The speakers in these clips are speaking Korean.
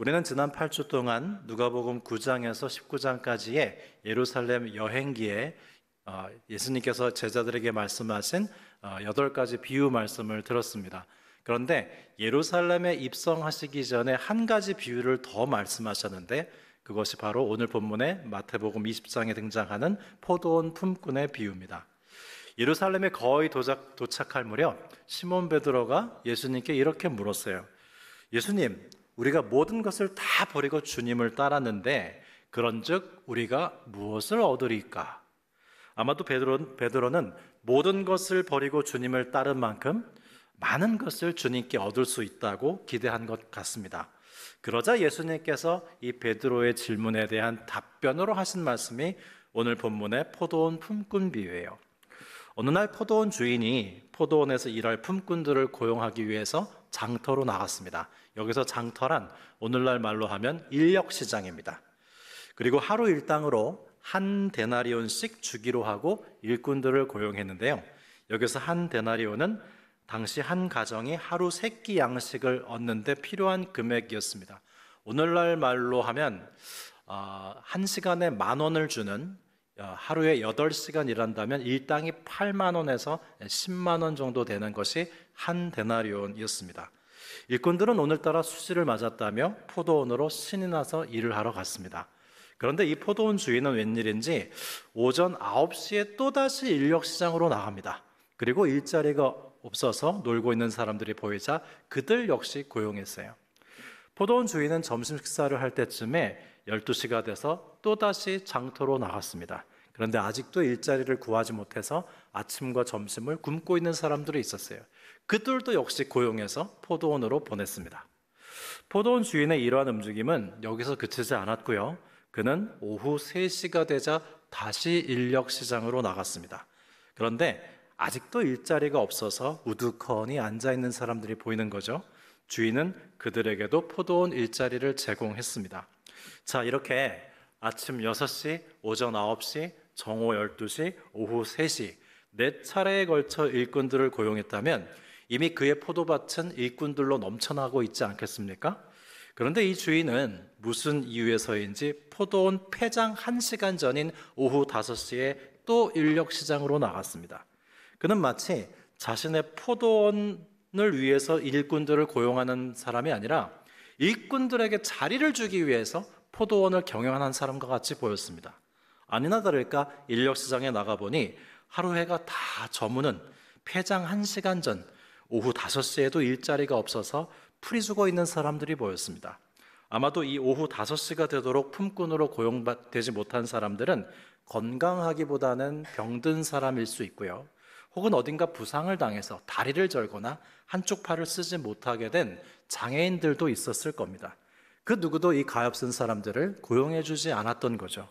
우리는 지난 8주 동안 누가복음 9장에서 19장까지의 예루살렘 여행기에 예수님께서 제자들에게 말씀하신 8가지 비유 말씀을 들었습니다. 그런데 예루살렘에 입성하시기 전에 한 가지 비유를 더 말씀하셨는데 그것이 바로 오늘 본문의 마태복음 20장에 등장하는 포도원 품꾼의 비유입니다. 예루살렘에 거의 도착할 무렵 시몬 베드로가 예수님께 이렇게 물었어요. 예수님, 우리가 모든 것을 다 버리고 주님을 따랐는데 그런즉 우리가 무엇을 얻으리까? 아마도 베드로는 모든 것을 버리고 주님을 따른 만큼 많은 것을 주님께 얻을 수 있다고 기대한 것 같습니다. 그러자 예수님께서 이 베드로의 질문에 대한 답변으로 하신 말씀이 오늘 본문의 포도원 품꾼 비유예요. 어느 날 포도원 주인이 포도원에서 일할 품꾼들을 고용하기 위해서 장터로 나갔습니다. 여기서 장터란 오늘날 말로 하면 인력시장입니다. 그리고 하루 일당으로 한 데나리온씩 주기로 하고 일꾼들을 고용했는데요. 여기서 한 데나리온은 당시 한 가정이 하루 3끼 양식을 얻는 데 필요한 금액이었습니다. 오늘날 말로 하면 한 시간에 10,000원을 주는 하루에 8시간 일한다면 일당이 8만 원에서 10만 원 정도 되는 것이 한 데나리온이었습니다. 일꾼들은 오늘따라 수시를 맞았다며 포도원으로 신이 나서 일을 하러 갔습니다. 그런데 이 포도원 주인은 웬일인지 오전 9시에 또다시 인력시장으로 나갑니다. 그리고 일자리가 없어서 놀고 있는 사람들이 보이자 그들 역시 고용했어요. 포도원 주인은 점심 식사를 할 때쯤에 12시가 돼서 또다시 장터로 나갔습니다. 그런데 아직도 일자리를 구하지 못해서 아침과 점심을 굶고 있는 사람들이 있었어요. 그들도 역시 고용해서 포도원으로 보냈습니다. 포도원 주인의 이러한 움직임은 여기서 그치지 않았고요. 그는 오후 3시가 되자 다시 인력시장으로 나갔습니다. 그런데 아직도 일자리가 없어서 우두커니 앉아있는 사람들이 보이는 거죠. 주인은 그들에게도 포도원 일자리를 제공했습니다. 자, 이렇게 아침 6시, 오전 9시, 정오 12시, 오후 3시 4차례에 걸쳐 일꾼들을 고용했다면 이미 그의 포도밭은 일꾼들로 넘쳐나고 있지 않겠습니까? 그런데 이 주인은 무슨 이유에서인지 포도원 폐장 1시간 전인 오후 5시에 또 인력시장으로 나갔습니다. 그는 마치 자신의 포도원을 위해서 일꾼들을 고용하는 사람이 아니라 일꾼들에게 자리를 주기 위해서 포도원을 경영하는 사람과 같이 보였습니다. 아니나 다를까 인력시장에 나가보니 하루 해가 다 저무는 폐장 1시간 전 오후 5시에도 일자리가 없어서 풀이 죽어 있는 사람들이 보였습니다. 아마도 이 오후 5시가 되도록 품꾼으로 고용되지 못한 사람들은 건강하기보다는 병든 사람일 수 있고요. 혹은 어딘가 부상을 당해서 다리를 절거나 한쪽 팔을 쓰지 못하게 된 장애인들도 있었을 겁니다. 그 누구도 이 가엾은 사람들을 고용해주지 않았던 거죠.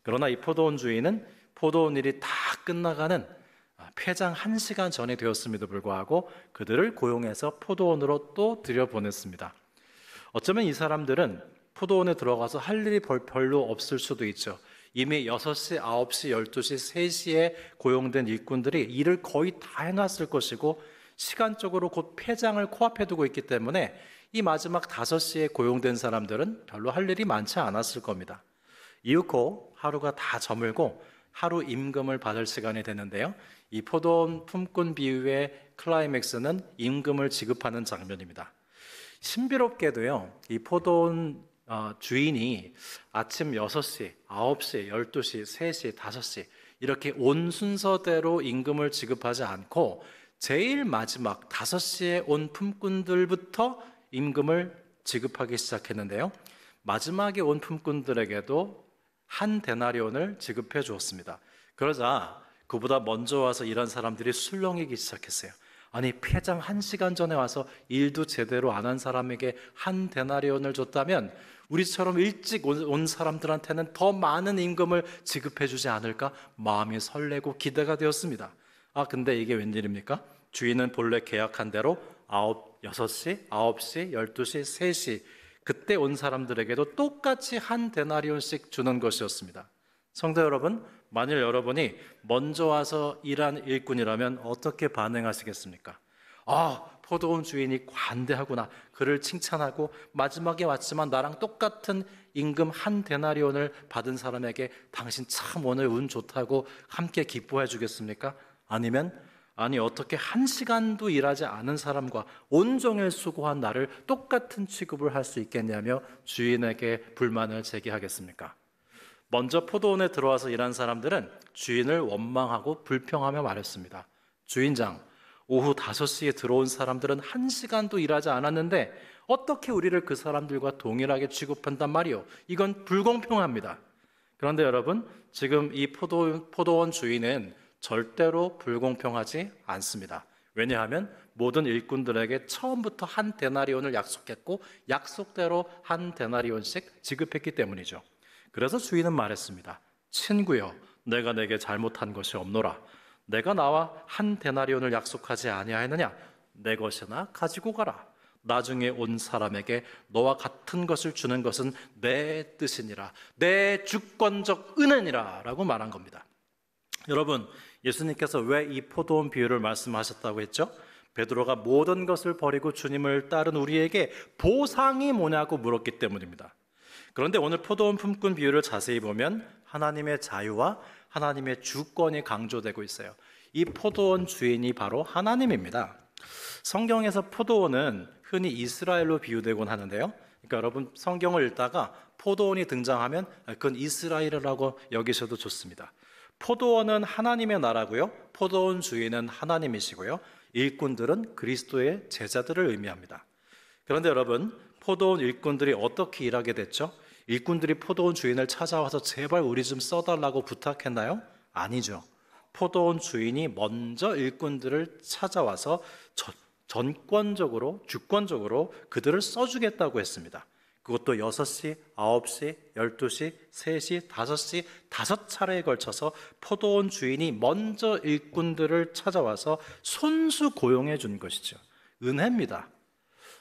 그러나 이 포도원 주인은 포도원 일이 다 끝나가는 폐장 1시간 전이 되었음에도 불구하고 그들을 고용해서 포도원으로 또 들여보냈습니다. 어쩌면 이 사람들은 포도원에 들어가서 할 일이 별로 없을 수도 있죠. 이미 6시, 9시, 12시, 3시에 고용된 일꾼들이 일을 거의 다 해놨을 것이고 시간적으로 곧 폐장을 코앞에 두고 있기 때문에 이 마지막 5시에 고용된 사람들은 별로 할 일이 많지 않았을 겁니다. 이윽고 하루가 다 저물고 하루 임금을 받을 시간이 되는데요. 이 포도원 품꾼 비유의 클라이맥스는 임금을 지급하는 장면입니다. 신비롭게도요, 이 포도원 주인이 아침 6시, 9시, 12시, 3시, 5시 이렇게 온 순서대로 임금을 지급하지 않고 제일 마지막 5시에 온 품꾼들부터 임금을 지급하기 시작했는데요. 마지막에 온 품꾼들에게도 한 데나리온을 지급해 주었습니다. 그러자 그보다 먼저 와서 일한 사람들이 술렁이기 시작했어요. 아니, 폐장 1시간 전에 와서 일도 제대로 안 한 사람에게 한 데나리온을 줬다면 우리처럼 일찍 온 사람들한테는 더 많은 임금을 지급해 주지 않을까 마음이 설레고 기대가 되었습니다. 근데 이게 웬일입니까? 주인은 본래 계약한 대로 6시, 9시, 12시, 3시 그때 온 사람들에게도 똑같이 한 데나리온씩 주는 것이었습니다. 성도 여러분, 만일 여러분이 먼저 와서 일한 일꾼이라면 어떻게 반응하시겠습니까? 포도원 주인이 관대하구나. 그를 칭찬하고 마지막에 왔지만 나랑 똑같은 임금 한 데나리온을 받은 사람에게 당신 참 오늘 운 좋다고 함께 기뻐해 주겠습니까? 아니면 아니 어떻게 한 시간도 일하지 않은 사람과 온종일 수고한 나를 똑같은 취급을 할 수 있겠냐며 주인에게 불만을 제기하겠습니까? 먼저 포도원에 들어와서 일한 사람들은 주인을 원망하고 불평하며 말했습니다. 주인장, 오후 5시에 들어온 사람들은 한 시간도 일하지 않았는데 어떻게 우리를 그 사람들과 동일하게 취급한단 말이오? 이건 불공평합니다. 그런데 여러분, 지금 이 포도원 주인은 절대로 불공평하지 않습니다. 왜냐하면 모든 일꾼들에게 처음부터 한 데나리온을 약속했고 약속대로 한 데나리온씩 지급했기 때문이죠. 그래서 주인은 말했습니다. 친구여, 내가 내게 잘못한 것이 없노라. 내가 나와 한 데나리온을 약속하지 아니하였느냐? 내 것이나 가지고 가라. 나중에 온 사람에게 너와 같은 것을 주는 것은 내 뜻이니라. 내 주권적 은혜니라 라고 말한 겁니다. 여러분, 예수님께서 왜 이 포도원 비유를 말씀하셨다고 했죠? 베드로가 모든 것을 버리고 주님을 따른 우리에게 보상이 뭐냐고 물었기 때문입니다. 그런데 오늘 포도원 품꾼 비유를 자세히 보면 하나님의 자유와 하나님의 주권이 강조되고 있어요. 이 포도원 주인이 바로 하나님입니다. 성경에서 포도원은 흔히 이스라엘로 비유되곤 하는데요. 그러니까 여러분 성경을 읽다가 포도원이 등장하면 그건 이스라엘이라고 여기셔도 좋습니다. 포도원은 하나님의 나라고요. 포도원 주인은 하나님이시고요. 일꾼들은 그리스도의 제자들을 의미합니다. 그런데 여러분, 포도원 일꾼들이 어떻게 일하게 됐죠? 일꾼들이 포도원 주인을 찾아와서 제발 우리 좀 써달라고 부탁했나요? 아니죠. 포도원 주인이 먼저 일꾼들을 찾아와서 전권적으로, 주권적으로 그들을 써주겠다고 했습니다. 그것도 6시, 9시, 12시, 3시, 5시, 5차례에 걸쳐서 포도원 주인이 먼저 일꾼들을 찾아와서 손수 고용해 준 것이죠. 은혜입니다.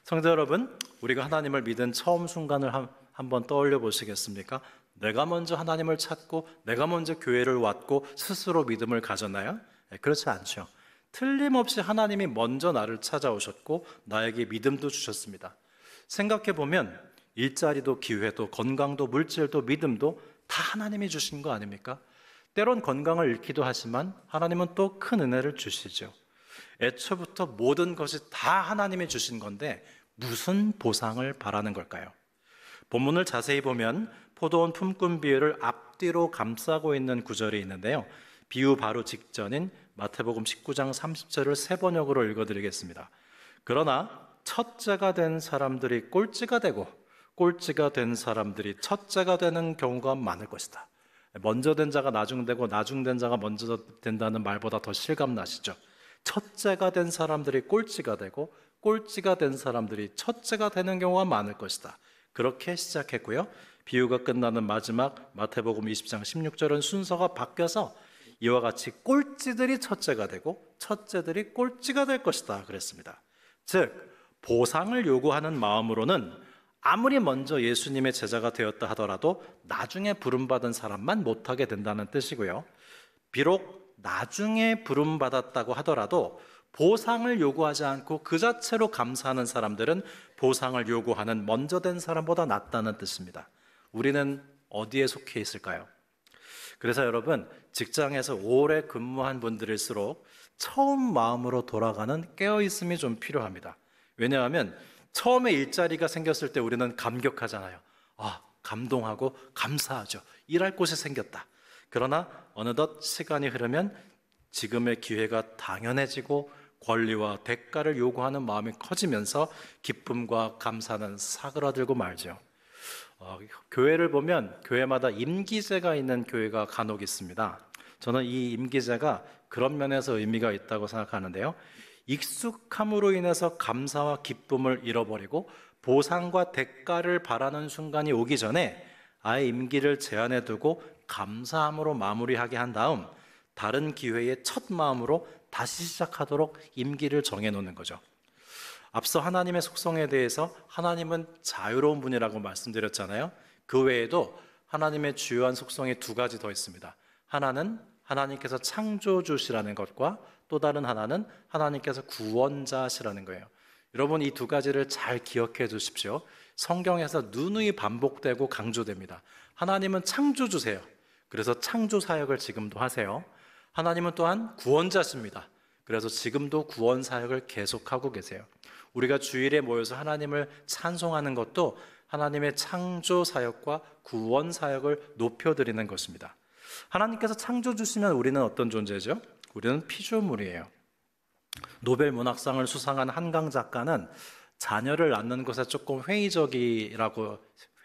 성도 여러분, 우리가 하나님을 믿은 처음 순간을 한번 떠올려 보시겠습니까? 내가 먼저 하나님을 찾고 내가 먼저 교회를 왔고 스스로 믿음을 가졌나요? 그렇지 않죠. 틀림없이 하나님이 먼저 나를 찾아오셨고 나에게 믿음도 주셨습니다. 생각해 보면 일자리도 기회도 건강도 물질도 믿음도 다 하나님이 주신 거 아닙니까? 때론 건강을 잃기도 하지만 하나님은 또 큰 은혜를 주시죠. 애초부터 모든 것이 다 하나님이 주신 건데 무슨 보상을 바라는 걸까요? 본문을 자세히 보면 포도원 품꾼 비유를 앞뒤로 감싸고 있는 구절이 있는데요. 비유 바로 직전인 마태복음 19장 30절을 세 번역으로 읽어드리겠습니다. 그러나 첫째가 된 사람들이 꼴찌가 되고 꼴찌가 된 사람들이 첫째가 되는 경우가 많을 것이다. 먼저 된 자가 나중되고 나중된 자가 먼저 된다는 말보다 더 실감나시죠? 첫째가 된 사람들이 꼴찌가 되고 꼴찌가 된 사람들이 첫째가 되는 경우가 많을 것이다. 그렇게 시작했고요. 비유가 끝나는 마지막 마태복음 20장 16절은 순서가 바뀌어서 이와 같이 꼴찌들이 첫째가 되고 첫째들이 꼴찌가 될 것이다 그랬습니다. 즉 보상을 요구하는 마음으로는 아무리 먼저 예수님의 제자가 되었다 하더라도 나중에 부름받은 사람만 못하게 된다는 뜻이고요. 비록 나중에 부름받았다고 하더라도 보상을 요구하지 않고 그 자체로 감사하는 사람들은 보상을 요구하는 먼저 된 사람보다 낫다는 뜻입니다. 우리는 어디에 속해 있을까요? 그래서 여러분, 직장에서 오래 근무한 분들일수록 처음 마음으로 돌아가는 깨어있음이 좀 필요합니다. 왜냐하면 처음에 일자리가 생겼을 때 우리는 감격하잖아요. 감동하고 감사하죠. 일할 곳이 생겼다. 그러나 어느덧 시간이 흐르면 지금의 기회가 당연해지고 권리와 대가를 요구하는 마음이 커지면서 기쁨과 감사는 사그라들고 말죠. 교회를 보면 교회마다 임기제가 있는 교회가 간혹 있습니다. 저는 이 임기제가 그런 면에서 의미가 있다고 생각하는데요. 익숙함으로 인해서 감사와 기쁨을 잃어버리고 보상과 대가를 바라는 순간이 오기 전에 아예 임기를 제한해 두고 감사함으로 마무리하게 한 다음 다른 기회의 첫 마음으로 다시 시작하도록 임기를 정해놓는 거죠. 앞서 하나님의 속성에 대해서 하나님은 자유로운 분이라고 말씀드렸잖아요. 그 외에도 하나님의 주요한 속성이 두 가지 더 있습니다. 하나는 하나님께서 창조주시라는 것과 또 다른 하나는 하나님께서 구원자시라는 거예요. 여러분, 이 두 가지를 잘 기억해 두십시오. 성경에서 누누이 반복되고 강조됩니다. 하나님은 창조주세요. 그래서 창조 사역을 지금도 하세요. 하나님은 또한 구원자십니다. 그래서 지금도 구원 사역을 계속하고 계세요. 우리가 주일에 모여서 하나님을 찬송하는 것도 하나님의 창조 사역과 구원 사역을 높여드리는 것입니다. 하나님께서 창조주시면 우리는 어떤 존재죠? 우리는 피조물이에요. 노벨 문학상을 수상한 한강 작가는 자녀를 낳는 것에 조금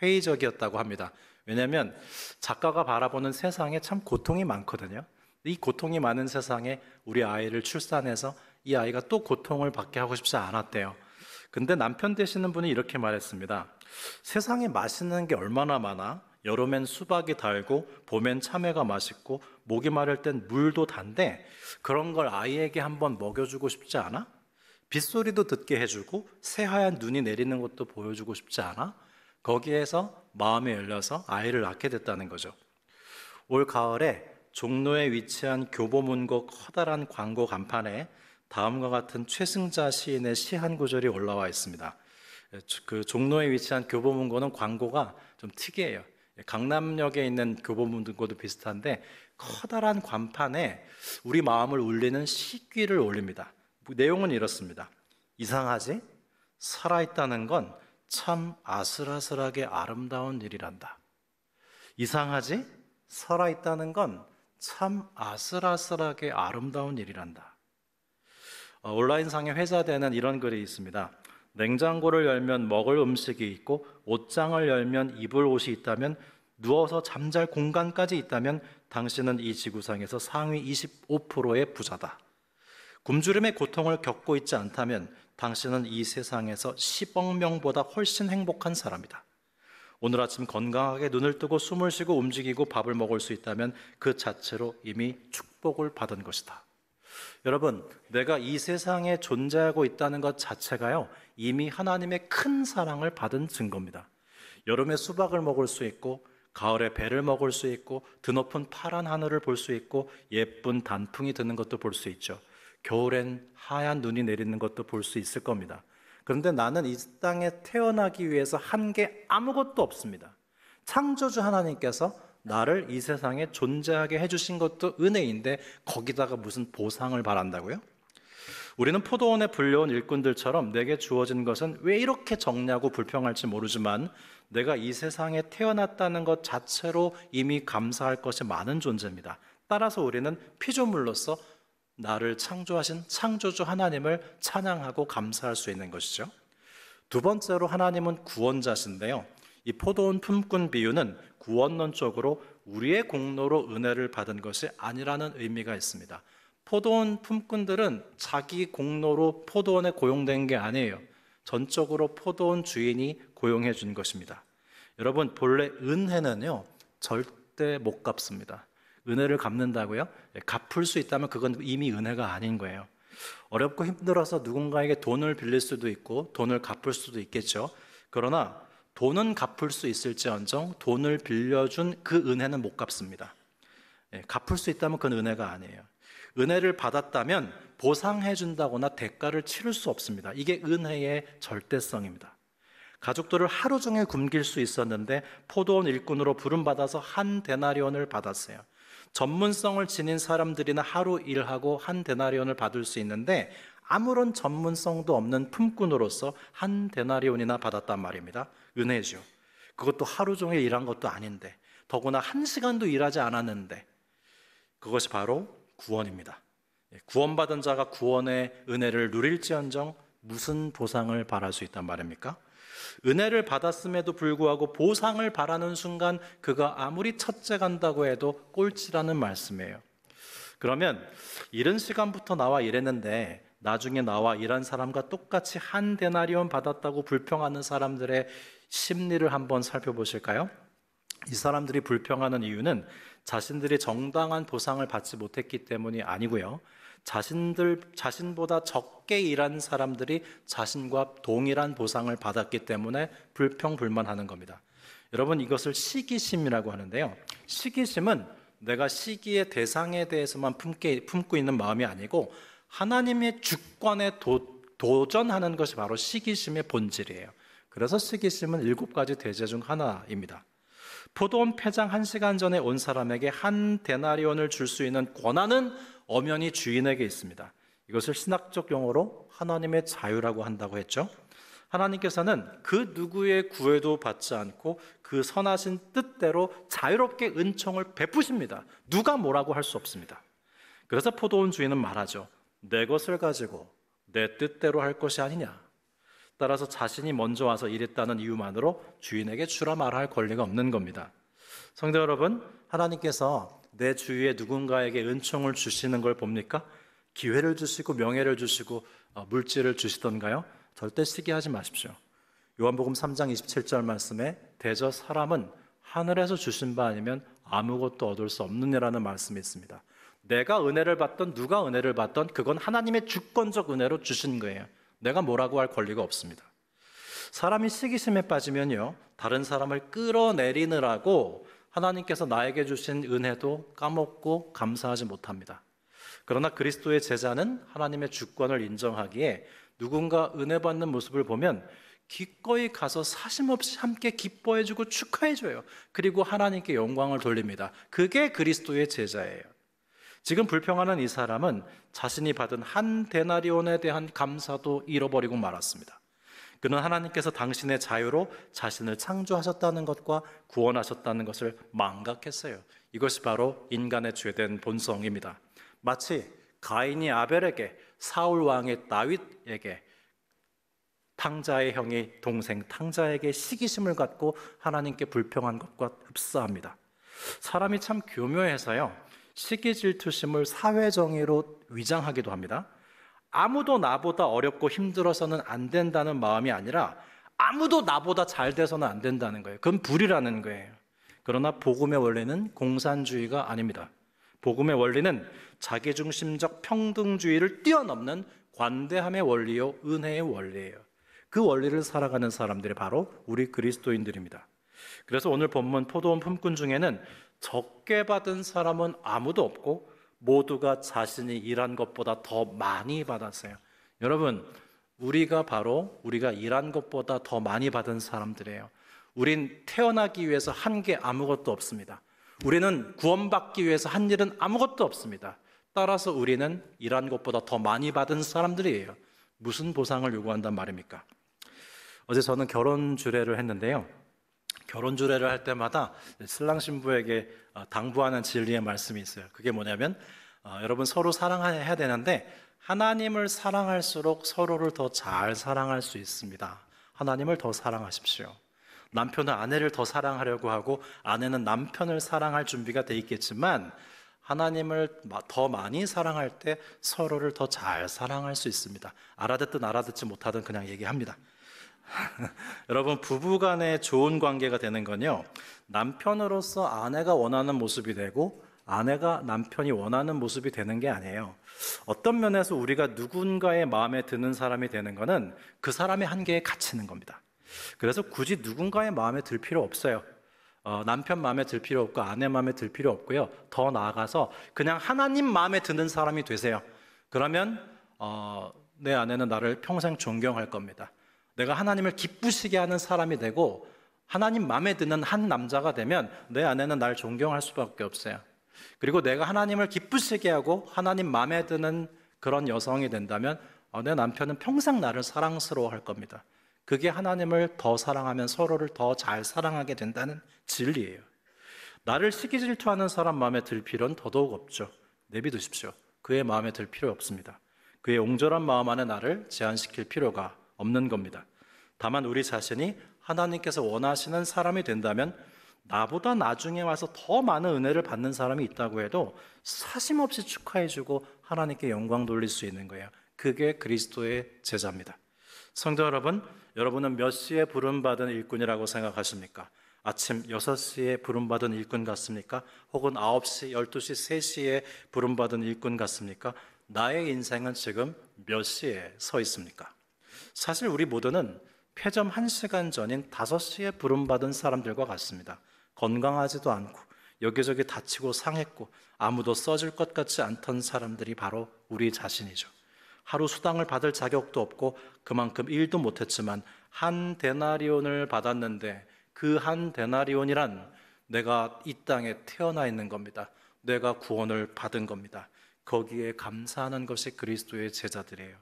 회의적이었다고 합니다. 왜냐하면 작가가 바라보는 세상에 참 고통이 많거든요. 이 고통이 많은 세상에 우리 아이를 출산해서 이 아이가 또 고통을 받게 하고 싶지 않았대요. 근데 남편 되시는 분이 이렇게 말했습니다. 세상에 맛있는 게 얼마나 많아? 여름엔 수박이 달고 봄엔 참외가 맛있고 목이 마를 땐 물도 단데 그런 걸 아이에게 한번 먹여주고 싶지 않아? 빗소리도 듣게 해주고 새하얀 눈이 내리는 것도 보여주고 싶지 않아? 거기에서 마음이 열려서 아이를 낳게 됐다는 거죠. 올 가을에 종로에 위치한 교보문고 커다란 광고 간판에 다음과 같은 최승자 시인의 시 한 구절이 올라와 있습니다. 그 종로에 위치한 교보문고는 광고가 좀 특이해요. 강남역에 있는 교보문고도 비슷한데 커다란 간판에 우리 마음을 울리는 시귀를 올립니다. 내용은 이렇습니다. 이상하지? 살아있다는 건 참 아슬아슬하게 아름다운 일이란다. 이상하지? 살아있다는 건 참 아슬아슬하게 아름다운 일이란다. 온라인상에 회자되는 이런 글이 있습니다. 냉장고를 열면 먹을 음식이 있고 옷장을 열면 입을 옷이 있다면 누워서 잠잘 공간까지 있다면 당신은 이 지구상에서 상위 25%의 부자다. 굶주림의 고통을 겪고 있지 않다면 당신은 이 세상에서 10억 명보다 훨씬 행복한 사람이다. 오늘 아침 건강하게 눈을 뜨고 숨을 쉬고 움직이고 밥을 먹을 수 있다면 그 자체로 이미 축복을 받은 것이다. 여러분, 내가 이 세상에 존재하고 있다는 것 자체가요, 이미 하나님의 큰 사랑을 받은 증거입니다. 여름에 수박을 먹을 수 있고 가을에 배를 먹을 수 있고 드높은 파란 하늘을 볼 수 있고 예쁜 단풍이 드는 것도 볼 수 있죠. 겨울엔 하얀 눈이 내리는 것도 볼 수 있을 겁니다. 그런데 나는 이 땅에 태어나기 위해서 한 게 아무것도 없습니다. 창조주 하나님께서 나를 이 세상에 존재하게 해주신 것도 은혜인데 거기다가 무슨 보상을 바란다고요? 우리는 포도원에 불려온 일꾼들처럼 내게 주어진 것은 왜 이렇게 적냐고 불평할지 모르지만 내가 이 세상에 태어났다는 것 자체로 이미 감사할 것이 많은 존재입니다. 따라서 우리는 피조물로서 나를 창조하신 창조주 하나님을 찬양하고 감사할 수 있는 것이죠. 두 번째로 하나님은 구원자신데요. 이 포도원 품꾼 비유는 구원론적으로 우리의 공로로 은혜를 받은 것이 아니라는 의미가 있습니다. 포도원 품꾼들은 자기 공로로 포도원에 고용된 게 아니에요. 전적으로 포도원 주인이 고용해 준 것입니다. 여러분, 본래 은혜는요, 절대 못 갚습니다. 은혜를 갚는다고요? 갚을 수 있다면 그건 이미 은혜가 아닌 거예요. 어렵고 힘들어서 누군가에게 돈을 빌릴 수도 있고 돈을 갚을 수도 있겠죠. 그러나 돈은 갚을 수 있을지언정 돈을 빌려준 그 은혜는 못 갚습니다. 갚을 수 있다면 그건 은혜가 아니에요. 은혜를 받았다면 보상해 준다거나 대가를 치를 수 없습니다. 이게 은혜의 절대성입니다. 가족들을 하루 종일 굶길 수 있었는데 포도원 일꾼으로 부름받아서 한 데나리온을 받았어요. 전문성을 지닌 사람들이나 하루 일하고 한 데나리온을 받을 수 있는데 아무런 전문성도 없는 품꾼으로서 한 데나리온이나 받았단 말입니다. 은혜죠. 그것도 하루 종일 일한 것도 아닌데, 더구나 한 시간도 일하지 않았는데, 그것이 바로 구원입니다. 구원받은 자가 구원의 은혜를 누릴지언정 무슨 보상을 바랄 수 있단 말입니까? 은혜를 받았음에도 불구하고 보상을 바라는 순간 그가 아무리 첫째 간다고 해도 꼴찌라는 말씀이에요. 그러면 이른 시간부터 나와 일했는데 나중에 나와 일한 사람과 똑같이 한 데나리온 받았다고 불평하는 사람들의 심리를 한번 살펴보실까요? 이 사람들이 불평하는 이유는 자신들이 정당한 보상을 받지 못했기 때문이 아니고요. 자신보다 적게 일한 사람들이 자신과 동일한 보상을 받았기 때문에 불평불만하는 겁니다. 여러분, 이것을 시기심이라고 하는데요. 시기심은 내가 시기의 대상에 대해서만 품고 있는 마음이 아니고 하나님의 주권에 도전하는 것이 바로 시기심의 본질이에요. 그래서 시기심은 7가지 대제 중 하나입니다. 포도원 폐장 1시간 전에 온 사람에게 한 데나리온을 줄 수 있는 권한은 엄연히 주인에게 있습니다. 이것을 신학적 용어로 하나님의 자유라고 한다고 했죠. 하나님께서는 그 누구의 구애도 받지 않고 그 선하신 뜻대로 자유롭게 은총을 베푸십니다. 누가 뭐라고 할 수 없습니다. 그래서 포도원 주인은 말하죠. 내 것을 가지고 내 뜻대로 할 것이 아니냐. 따라서 자신이 먼저 와서 일했다는 이유만으로 주인에게 주라 말할 권리가 없는 겁니다. 성도 여러분, 하나님께서 내 주위에 누군가에게 은총을 주시는 걸 봅니까? 기회를 주시고 명예를 주시고 물질을 주시던가요? 절대 시기하지 마십시오. 요한복음 3장 27절 말씀에 대저 사람은 하늘에서 주신 바 아니면 아무것도 얻을 수 없느니라는 말씀이 있습니다. 내가 은혜를 받던 누가 은혜를 받던 그건 하나님의 주권적 은혜로 주신 거예요. 내가 뭐라고 할 권리가 없습니다. 사람이 시기심에 빠지면요, 다른 사람을 끌어내리느라고 하나님께서 나에게 주신 은혜도 까먹고 감사하지 못합니다. 그러나 그리스도의 제자는 하나님의 주권을 인정하기에 누군가 은혜 받는 모습을 보면 기꺼이 가서 사심없이 함께 기뻐해주고 축하해줘요. 그리고 하나님께 영광을 돌립니다. 그게 그리스도의 제자예요. 지금 불평하는 이 사람은 자신이 받은 한 데나리온에 대한 감사도 잃어버리고 말았습니다. 그는 하나님께서 당신의 자유로 자신을 창조하셨다는 것과 구원하셨다는 것을 망각했어요. 이것이 바로 인간의 죄된 본성입니다. 마치 가인이 아벨에게, 사울 왕의 다윗에게, 탕자의 형이 동생 탕자에게 시기심을 갖고 하나님께 불평한 것과 흡사합니다. 사람이 참 교묘해서요, 시기 질투심을 사회정의로 위장하기도 합니다. 아무도 나보다 어렵고 힘들어서는 안 된다는 마음이 아니라 아무도 나보다 잘 돼서는 안 된다는 거예요. 그건 불이라는 거예요. 그러나 복음의 원리는 공산주의가 아닙니다. 복음의 원리는 자기중심적 평등주의를 뛰어넘는 관대함의 원리요, 은혜의 원리예요. 그 원리를 살아가는 사람들이 바로 우리 그리스도인들입니다. 그래서 오늘 본문 포도원 품꾼 중에는 적게 받은 사람은 아무도 없고 모두가 자신이 일한 것보다 더 많이 받았어요. 여러분, 우리가 일한 것보다 더 많이 받은 사람들이에요. 우린 태어나기 위해서 한 게 아무것도 없습니다. 우리는 구원받기 위해서 한 일은 아무것도 없습니다. 따라서 우리는 일한 것보다 더 많이 받은 사람들이에요. 무슨 보상을 요구한단 말입니까? 어제 저는 결혼 주례를 했는데요. 결혼 주례를 할 때마다 신랑 신부에게 당부하는 진리의 말씀이 있어요. 그게 뭐냐면 여러분 서로 사랑해야 되는데 하나님을 사랑할수록 서로를 더 잘 사랑할 수 있습니다. 하나님을 더 사랑하십시오. 남편은 아내를 더 사랑하려고 하고 아내는 남편을 사랑할 준비가 돼 있겠지만 하나님을 더 많이 사랑할 때 서로를 더 잘 사랑할 수 있습니다. 알아듣든 알아듣지 못하든 그냥 얘기합니다. 여러분, 부부간의 좋은 관계가 되는 건요, 남편으로서 아내가 원하는 모습이 되고 아내가 남편이 원하는 모습이 되는 게 아니에요. 어떤 면에서 우리가 누군가의 마음에 드는 사람이 되는 거는 그 사람의 한계에 갇히는 겁니다. 그래서 굳이 누군가의 마음에 들 필요 없어요. 남편 마음에 들 필요 없고 아내 마음에 들 필요 없고요. 더 나아가서 그냥 하나님 마음에 드는 사람이 되세요. 그러면 내 아내는 나를 평생 존경할 겁니다. 내가 하나님을 기쁘시게 하는 사람이 되고 하나님 마음에 드는 한 남자가 되면 내 아내는 날 존경할 수밖에 없어요. 그리고 내가 하나님을 기쁘시게 하고 하나님 마음에 드는 그런 여성이 된다면 내 남편은 평생 나를 사랑스러워할 겁니다. 그게 하나님을 더 사랑하면 서로를 더 잘 사랑하게 된다는 진리예요. 나를 시기 질투하는 사람 마음에 들 필요는 더더욱 없죠. 내비두십시오. 그의 마음에 들 필요 없습니다. 그의 옹졸한 마음 안에 나를 제한시킬 필요가 없는 겁니다. 다만 우리 자신이 하나님께서 원하시는 사람이 된다면 나보다 나중에 와서 더 많은 은혜를 받는 사람이 있다고 해도 사심없이 축하해주고 하나님께 영광 돌릴 수 있는 거예요. 그게 그리스도의 제자입니다. 성도 여러분, 여러분은 몇 시에 부름받은 일꾼이라고 생각하십니까? 아침 6시에 부름받은 일꾼 같습니까? 혹은 9시, 12시, 3시에 부름받은 일꾼 같습니까? 나의 인생은 지금 몇 시에 서 있습니까? 사실 우리 모두는 폐점 1시간 전인 5시에 부름받은 사람들과 같습니다. 건강하지도 않고 여기저기 다치고 상했고 아무도 써줄 것 같지 않던 사람들이 바로 우리 자신이죠. 하루 수당을 받을 자격도 없고 그만큼 일도 못했지만 한 데나리온을 받았는데 그 한 데나리온이란 내가 이 땅에 태어나 있는 겁니다. 내가 구원을 받은 겁니다. 거기에 감사하는 것이 그리스도의 제자들이에요.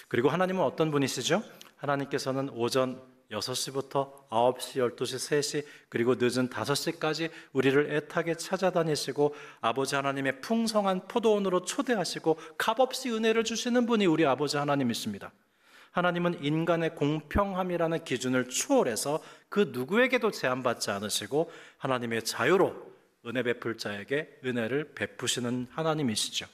그리고 하나님은 어떤 분이시죠? 하나님께서는 오전 6시부터 9시, 12시, 3시 그리고 늦은 5시까지 우리를 애타게 찾아다니시고 아버지 하나님의 풍성한 포도원으로 초대하시고 값없이 은혜를 주시는 분이 우리 아버지 하나님이십니다. 하나님은 인간의 공평함이라는 기준을 초월해서 그 누구에게도 제한받지 않으시고 하나님의 자유로 은혜 베풀 자에게 은혜를 베푸시는 하나님이시죠.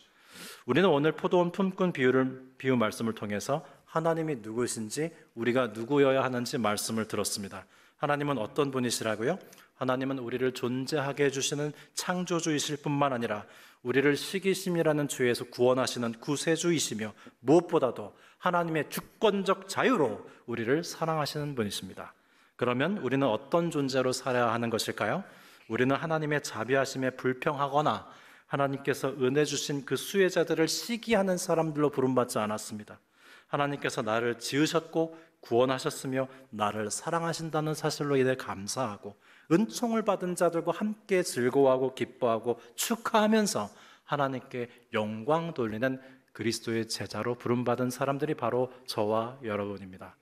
우리는 오늘 포도원 품꾼 비유 말씀을 통해서 하나님이 누구신지 우리가 누구여야 하는지 말씀을 들었습니다. 하나님은 어떤 분이시라고요? 하나님은 우리를 존재하게 해주시는 창조주이실 뿐만 아니라 우리를 시기심이라는 죄에서 구원하시는 구세주이시며 무엇보다도 하나님의 주권적 자유로 우리를 사랑하시는 분이십니다. 그러면 우리는 어떤 존재로 살아야 하는 것일까요? 우리는 하나님의 자비하심에 불평하거나 하나님께서 은혜 주신 그 수혜자들을 시기하는 사람들로 부름받지 않았습니다. 하나님께서 나를 지으셨고 구원하셨으며 나를 사랑하신다는 사실로 인해 감사하고 은총을 받은 자들과 함께 즐거워하고 기뻐하고 축하하면서 하나님께 영광 돌리는 그리스도의 제자로 부름받은 사람들이 바로 저와 여러분입니다.